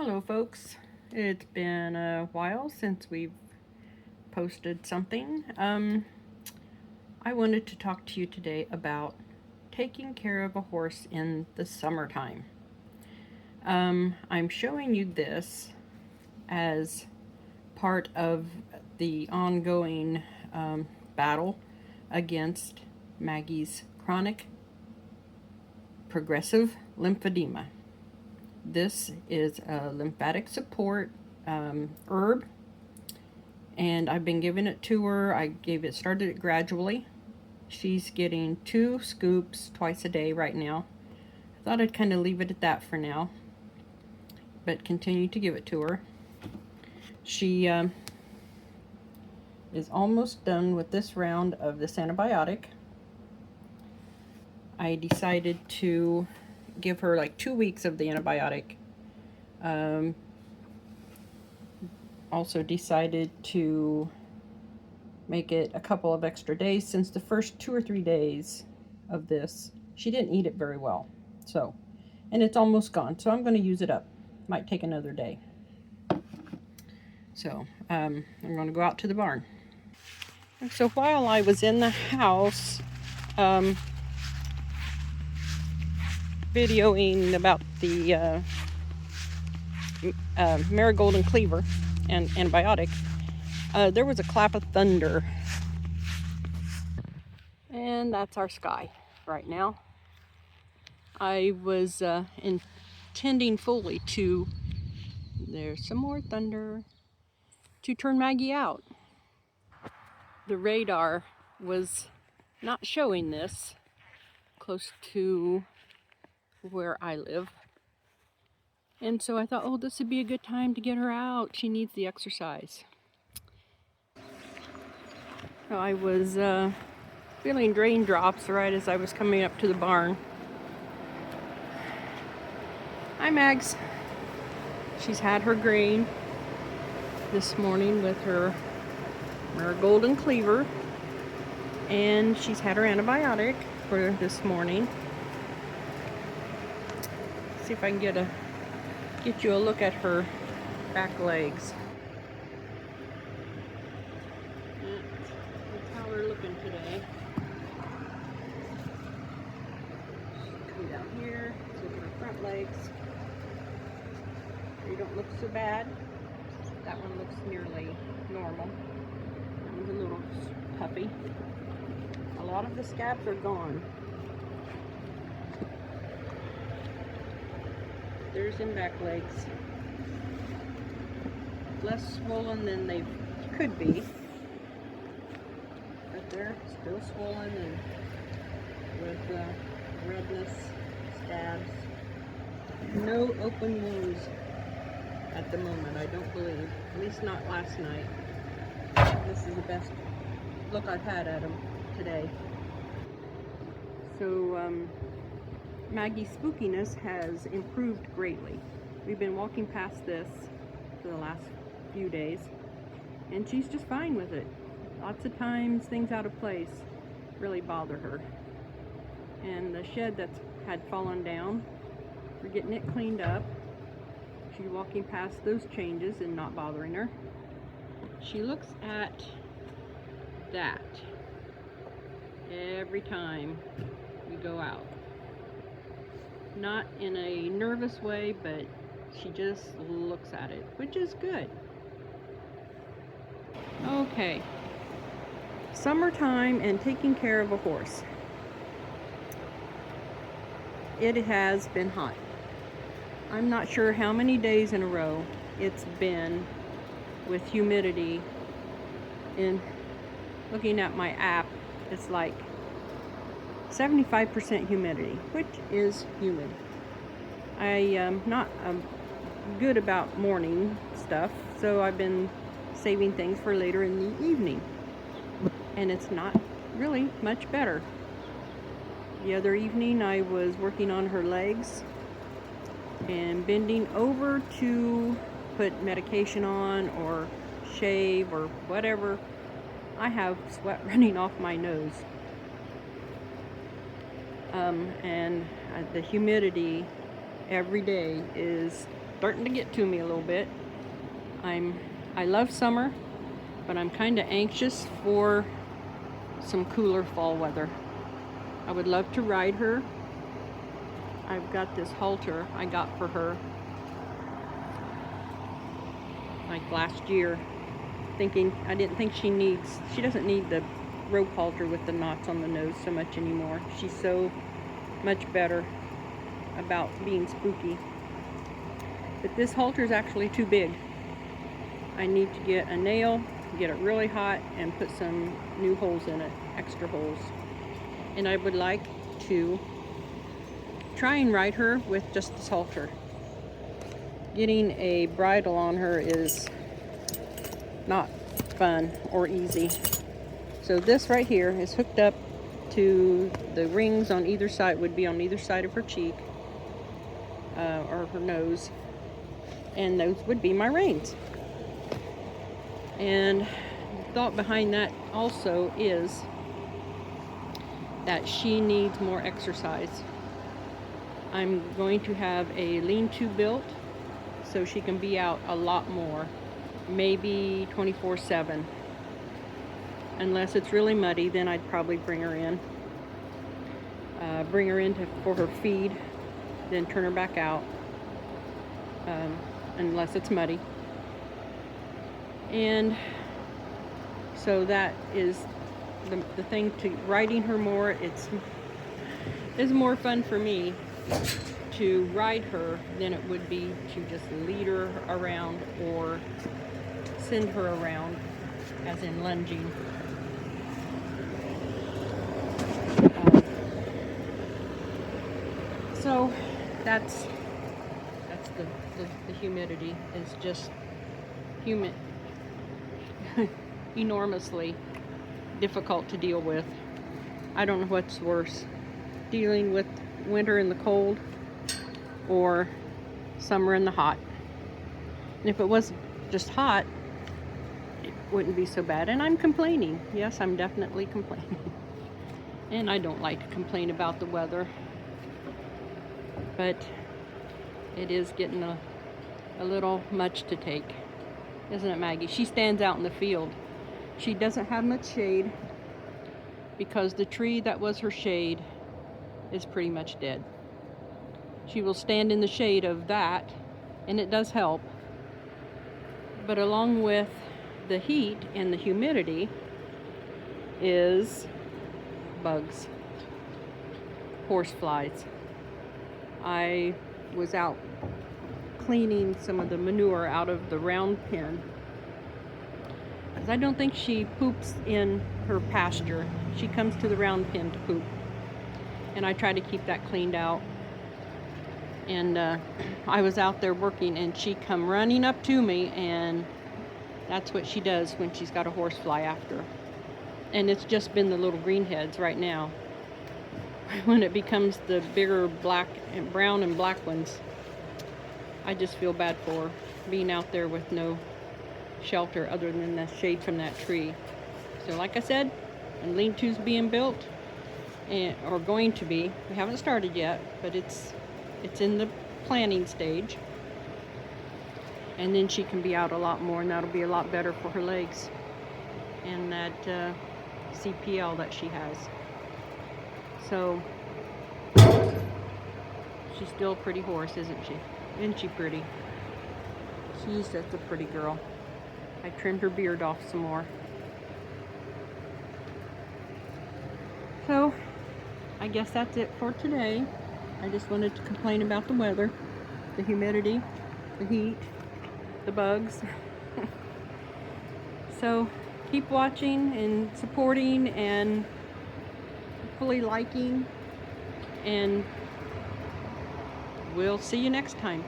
Hello folks, it's been a while since we've posted something. I wanted to talk to you today about taking care of a horse in the summertime. I'm showing you this as part of the ongoing battle against Maggie's chronic progressive lymphedema. This is a lymphatic support herb, and I've been giving it to her. Started it gradually. She's getting 2 scoops twice a day right now. I thought I'd kind of leave it at that for now, but continue to give it to her. She is almost done with this round of this antibiotic. I decided to give her like 2 weeks of the antibiotic. Also decided to make it a couple of extra days, since the first 2 or 3 days of this she didn't eat it very well. So, and it's almost gone, so I'm going to use it up. Might take another day. So I'm going to go out to the barn. So while I was in the house videoing about the marigold and cleaver and antibiotic, there was a clap of thunder, and that's our sky right now. I was intending fully to, there's some more thunder, to turn Maggie out. The radar was not showing this close to where I live, and so I thought, oh, this would be a good time to get her out. She needs the exercise. So I was feeling raindrops right as I was coming up to the barn. Hi, Mags. She's had her grain this morning with her marigold and cleaver, and she's had her antibiotic for this morning. See if I can get you a look at her back legs. That's how they're looking today. Come down here, let's look at her front legs. They don't look so bad. That one looks nearly normal. That one's a little puffy. A lot of the scabs are gone. There's in back legs. Less swollen than they could be, but they're still swollen and with redness, scabs. No open wounds at the moment, I don't believe. At least not last night. This is the best look I've had at them today. So Maggie's spookiness has improved greatly. We've been walking past this for the last few days, and she's just fine with it. Lots of times things out of place really bother her, and the shed that's had fallen down, we're getting it cleaned up. She's walking past those changes and not bothering her. She looks at that every time we go out. Not in a nervous way, but she just looks at it, which is good. Okay. Summertime and taking care of a horse. It has been hot. I'm not sure how many days in a row it's been with humidity. In looking at my app, it's like 75% humidity, which is humid. I am not good about morning stuff, so I've been saving things for later in the evening, and it's not really much better. The other evening I was working on her legs and bending over to put medication on or shave or whatever. I have sweat running off my nose. And the humidity every day is starting to get to me a little bit. I love summer, but I'm kind of anxious for some cooler fall weather. I would love to ride her. I've got this halter I got for her like last year, thinking I didn't think she doesn't need the rope halter with the knots on the nose so much anymore. She's so much better about being spooky. But this halter is actually too big. I need to get a nail, get it really hot, and put some new holes in it, extra holes. And I would like to try and ride her with just this halter. Getting a bridle on her is not fun or easy. So this right here is hooked up to the rings on either side, would be on either side of her cheek or her nose, and those would be my reins. And the thought behind that also is that she needs more exercise. I'm going to have a lean-to built so she can be out a lot more, maybe 24/7. Unless it's really muddy, then I'd probably bring her in for her feed, then turn her back out, unless it's muddy. And so that is the thing, to riding her more. It's more fun for me to ride her than it would be to just lead her around or send her around, as in lunging. So that's the humidity is just humid, enormously difficult to deal with. I don't know what's worse, dealing with winter in the cold or summer in the hot. And if it was just hot, it wouldn't be so bad. And I'm complaining. Yes, I'm definitely complaining. And I don't like to complain about the weather, but it is getting a little much to take, isn't it, Maggie? She stands out in the field. She doesn't have much shade because the tree that was her shade is pretty much dead. She will stand in the shade of that, and it does help. But along with the heat and the humidity is bugs, horseflies. I was out cleaning some of the manure out of the round pen, because I don't think she poops in her pasture. She comes to the round pen to poop, and I try to keep that cleaned out. And I was out there working, and she come running up to me, and that's what she does when she's got a horsefly after her. And it's just been the little green heads right now. When it becomes the bigger black and brown and black ones, I just feel bad for her, being out there with no shelter other than the shade from that tree. So like I said, and lean-to's being built, or going to be. We haven't started yet, but it's in the planning stage. And then she can be out a lot more, and that'll be a lot better for her legs and that CPL that she has. So she's still a pretty horse, isn't she? Isn't she pretty? She's just a pretty girl. I trimmed her beard off some more. So I guess that's it for today. I just wanted to complain about the weather, the humidity, the heat, the bugs. So keep watching and supporting and hopefully liking, and we'll see you next time.